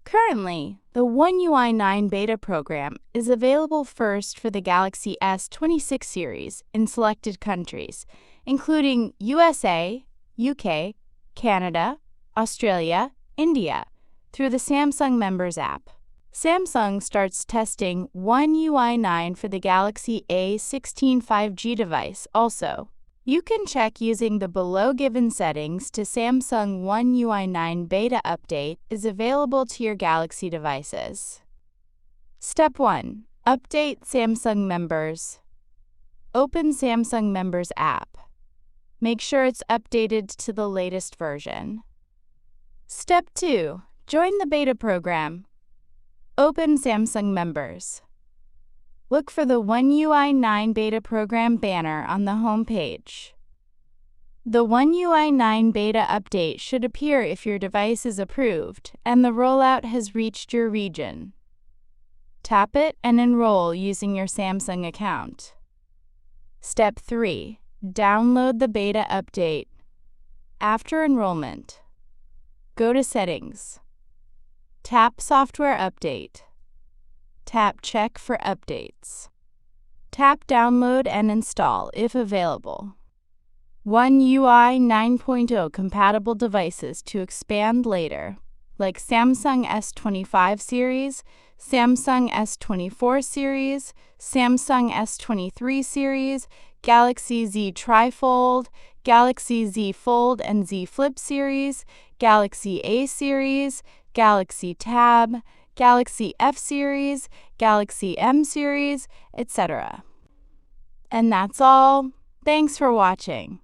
Currently, the One UI 9 beta program is available first for the Galaxy S26 series in selected countries, including USA, UK, Canada, Australia, India, through the Samsung Members app. Samsung starts testing One UI 9 for the Galaxy A16 5G device also. You can check using the below given settings to Samsung One UI 9 beta update is available to your Galaxy devices. Step 1. Update Samsung Members. Open Samsung Members app. Make sure it's updated to the latest version. Step 2. Join the beta program. Open Samsung Members. Look for the One UI 9 beta program banner on the home page. The One UI 9 beta update should appear if your device is approved and the rollout has reached your region. Tap it and enroll using your Samsung account. Step 3. Download the beta update. After enrollment, go to Settings. Tap Software Update. Tap Check for updates. Tap Download and install if available. One UI 9.0 compatible devices to expand later, like Samsung S25 series, Samsung S24 series, Samsung S23 series, Galaxy Z Trifold, Galaxy Z Fold and Z Flip series, Galaxy A series, Galaxy Tab, Galaxy F series, Galaxy M series, etc. And that's all. Thanks for watching.